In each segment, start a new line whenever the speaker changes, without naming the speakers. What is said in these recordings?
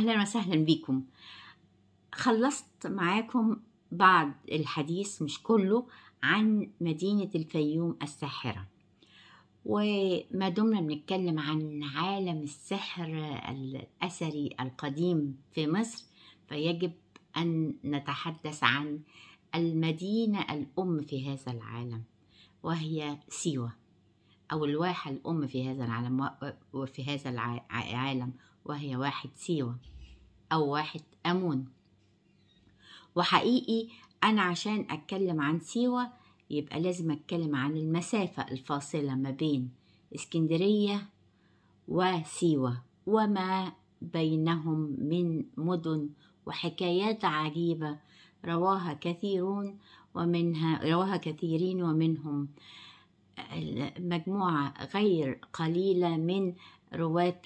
أهلا وسهلا بكم. خلصت معاكم بعض الحديث مش كله عن مدينة الفيوم الساحرة، وما دمنا بنتكلم عن عالم السحر الأثري القديم في مصر، فيجب أن نتحدث عن المدينة الأم في هذا العالم، وهي سيوة، أو الواحة الأم في هذا العالم وفي هذا العالم، وهي واحة سيوة أو واحة أمون. وحقيقي أنا عشان أتكلم عن سيوة يبقى لازم أتكلم عن المسافة الفاصلة ما بين اسكندرية وسيوة وما بينهم من مدن وحكايات عجيبة رواها كثيرين ومنهم مجموعة غير قليلة من رواة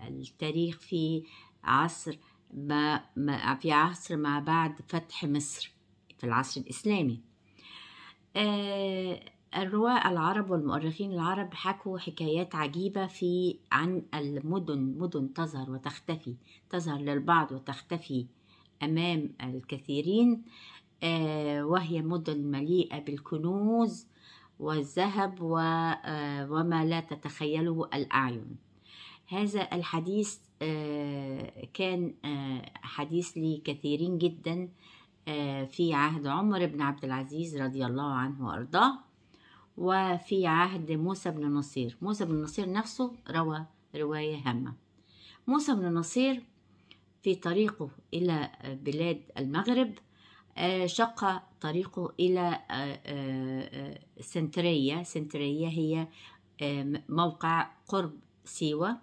التاريخ في عصر ما بعد فتح مصر في العصر الإسلامي. الرواة العرب والمؤرخين العرب حكوا حكايات عجيبة عن مدن تظهر وتختفي، تظهر للبعض وتختفي أمام الكثيرين، وهي مدن مليئة بالكنوز والذهب وما لا تتخيله الأعين. هذا الحديث كان حديث لكثيرين جدا في عهد عمر بن عبد العزيز رضي الله عنه وأرضاه، وفي عهد موسى بن نصير. موسى بن نصير نفسه روى رواية هامة. موسى بن نصير في طريقه إلى بلاد المغرب شق طريقه إلى سنترية هي موقع قرب سيوة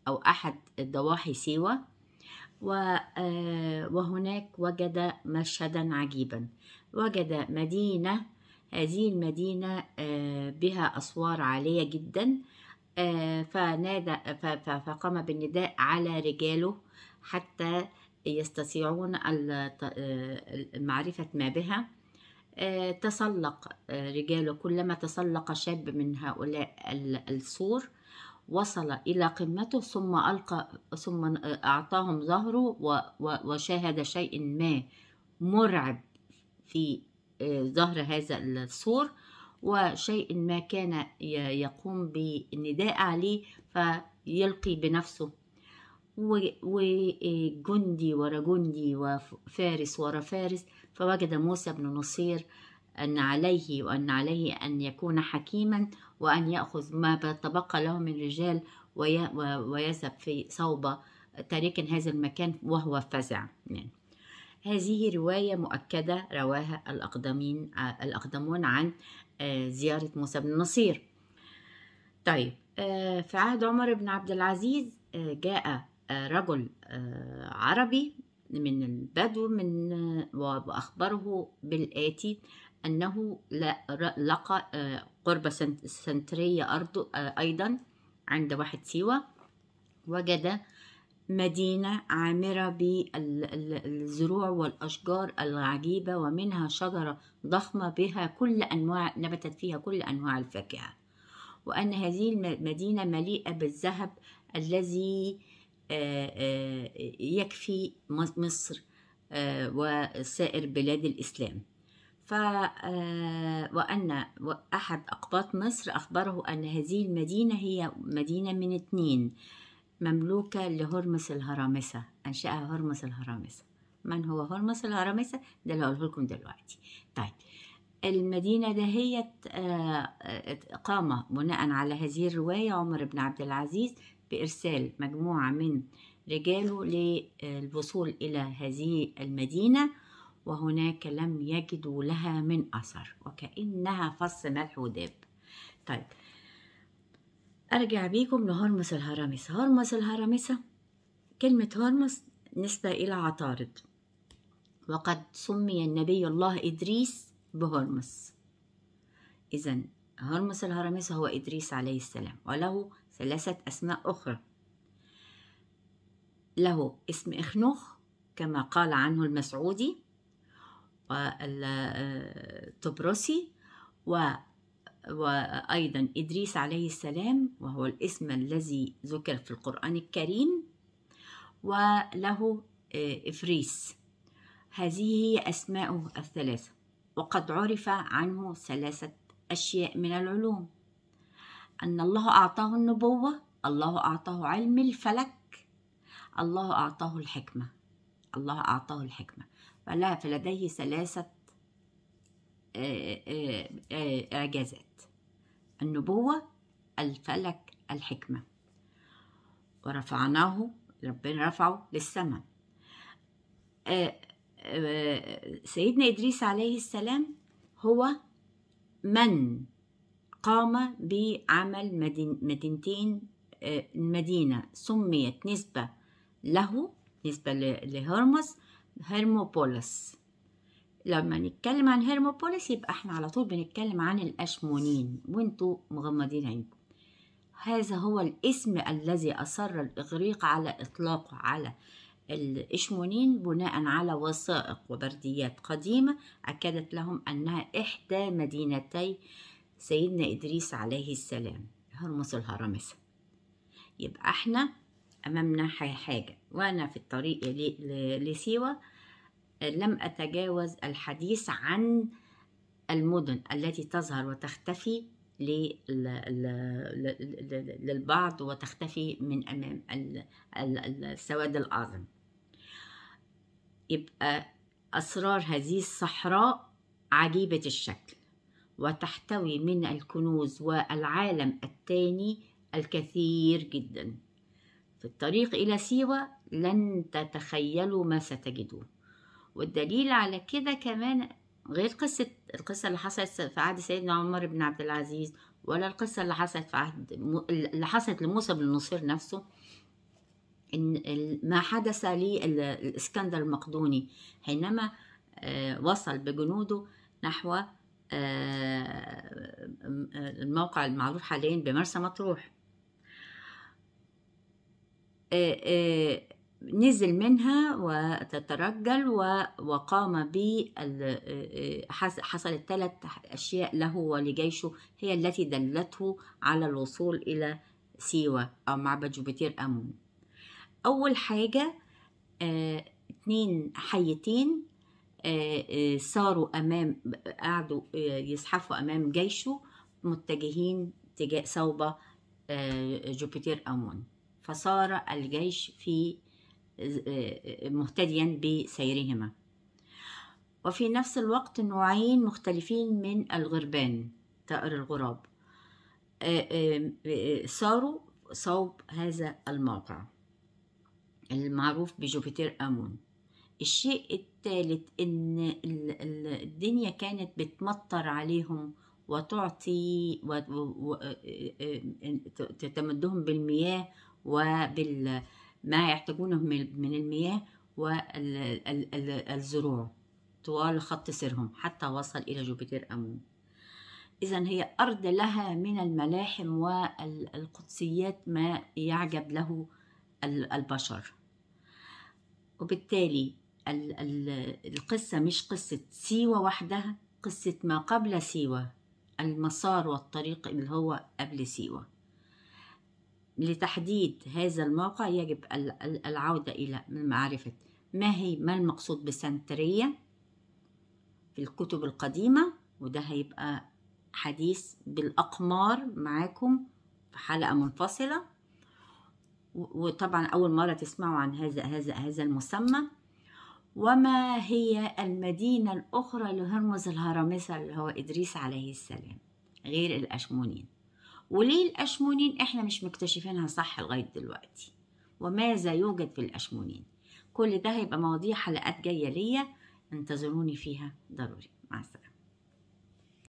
أو أحد ضواحي سيوة، وهناك وجد مشهدا عجيبا. وجد مدينة، هذه المدينة بها أسوار عالية جدا، فقام بالنداء على رجاله حتى يستطيعون معرفة ما بها. تسلق رجاله، كلما تسلق شاب من هؤلاء السور وصل إلى قمته ثم أعطاهم ظهره وشاهد شيء ما مرعب في ظهر هذا السور، وشيء ما كان يقوم بالنداء عليه فيلقي بنفسه، وجندي ورا جندي وفارس ورا فارس. فوجد موسى بن نصير أن عليه أن يكون حكيما، وأن يأخذ ما تبقى له من رجال ويذهب في صوبة تاركا هذا المكان وهو فزع. يعني هذه رواية مؤكدة رواها الأقدمون عن زيارة موسى بن نصير. طيب، في عهد عمر بن عبد العزيز جاء رجل عربي من البدو وأخبره بالآتي: أنه لقى قرب سنترية أرض أيضا عند واحة سيوة، وجد مدينة عامرة بالزروع والأشجار العجيبة، ومنها شجرة ضخمة بها نبتت فيها كل أنواع الفاكهة، وأن هذه المدينة مليئة بالذهب الذي يكفي مصر وسائر بلاد الإسلام. وأن أحد أقباط مصر أخبره أن هذه المدينة هي مدينة من 2 مملوكة لهرمس الهرامسة، أنشأها هرمس الهرامسة. من هو هرمس الهرامسة؟ ده اللي هقوله لكم دلوقتي. طيب، المدينة دهيت قام بناء على هذه الرواية عمر بن عبد العزيز بإرسال مجموعة من رجاله للوصول إلى هذه المدينة، وهناك لم يجدوا لها من أثر، وكأنها فص ملح وداب. طيب، أرجع بيكم لهرمس الهرامسة. هرمس الهرامسة، كلمة هرمس نسبة إلى عطارد، وقد سمي النبي الله إدريس بهرمس. إذن هرمس الهرامسة هو إدريس عليه السلام، وله 3 أسماء أخرى. له اسم إخنوخ كما قال عنه المسعودي والطبرسي، وأيضا إدريس عليه السلام وهو الاسم الذي ذكر في القرآن الكريم، وله إفريس. هذه هي أسماؤه الثلاثة. وقد عرف عنه 3 أشياء من العلوم: أن الله أعطاه النبوة، الله أعطاه علم الفلك، الله أعطاه الحكمة. الله أعطاه الحكمة، فلديه 3 إعجازات: النبوة، الفلك، الحكمة. ورفعناه، ربنا رفعه للسماء. سيدنا إدريس عليه السلام هو من قام بعمل مدينتين. المدينة سميت نسبة له، نسبة لهرمز، هرموبوليس. لما نتكلم عن هرموبوليس يبقى احنا على طول بنتكلم عن الأشمونين، وانتوا مغمضين عينكم. هذا هو الاسم الذي أصر الإغريق على إطلاقه على الإشمونين بناء على وثائق وبرديات قديمة أكدت لهم أنها إحدى مدينتي سيدنا إدريس عليه السلام، هرمس الهرمسة. يبقى احنا أمامنا حاجة. وأنا في الطريق لسيوة لم أتجاوز الحديث عن المدن التي تظهر وتختفي للبعض وتختفي من أمام السواد الأعظم. يبقى أسرار هذه الصحراء عجيبة الشكل، وتحتوي من الكنوز والعالم التاني الكثير جدا. في الطريق إلى سيوة لن تتخيلوا ما ستجدوه. والدليل على كده كمان غير القصة اللي حصلت في عهد سيدنا عمر بن عبد العزيز، ولا القصة اللي حصلت لموسى بن النصير نفسه، إن ما حدث للإسكندر المقدوني حينما وصل بجنوده نحو الموقع المعروف حاليا بمرسى مطروح. نزل منها وتترجل وقام حصلت 3 أشياء له ولجيشه هي التي دلته على الوصول إلى سيوة أو معبد جوبيتر آمون. أول حاجة 2 حيتين صاروا قعدوا يزحفوا أمام جيشه متجهين تجاه صوب جوبيتر آمون، فصار الجيش مهتديا بسيرهما. وفي نفس الوقت نوعين مختلفين من الغربان، طائر الغراب، صاروا صوب هذا الموقع المعروف بجوبيتر آمون. الشيء الثالث إن الدنيا كانت بتمطر عليهم وتعطي تتمدهم بالمياه وبالما يحتاجونه من المياه والزروع طوال خط سيرهم حتى وصل إلى جوبيتر آمون. إذن هي أرض لها من الملاحم والقدسيات ما يعجب له البشر. وبالتالي القصة مش قصة سيوة وحدها، قصة ما قبل سيوة، المسار والطريق اللي هو قبل سيوة. لتحديد هذا الموقع يجب العودة إلى معرفة ما المقصود بسنترية في الكتب القديمة، وده هيبقى حديث بالأقمار معاكم في حلقة منفصلة. وطبعا أول مرة تسمعوا عن هذا المسمى. وما هي المدينة الأخرى لهرمز الهرمسة اللي هو إدريس عليه السلام غير الأشمونين؟ وليه الأشمونين إحنا مش مكتشفينها صح لغاية دلوقتي؟ وماذا يوجد في الأشمونين؟ كل ده هيبقى مواضيع حلقات جاية ليا، انتظروني فيها ضروري. مع السلامة.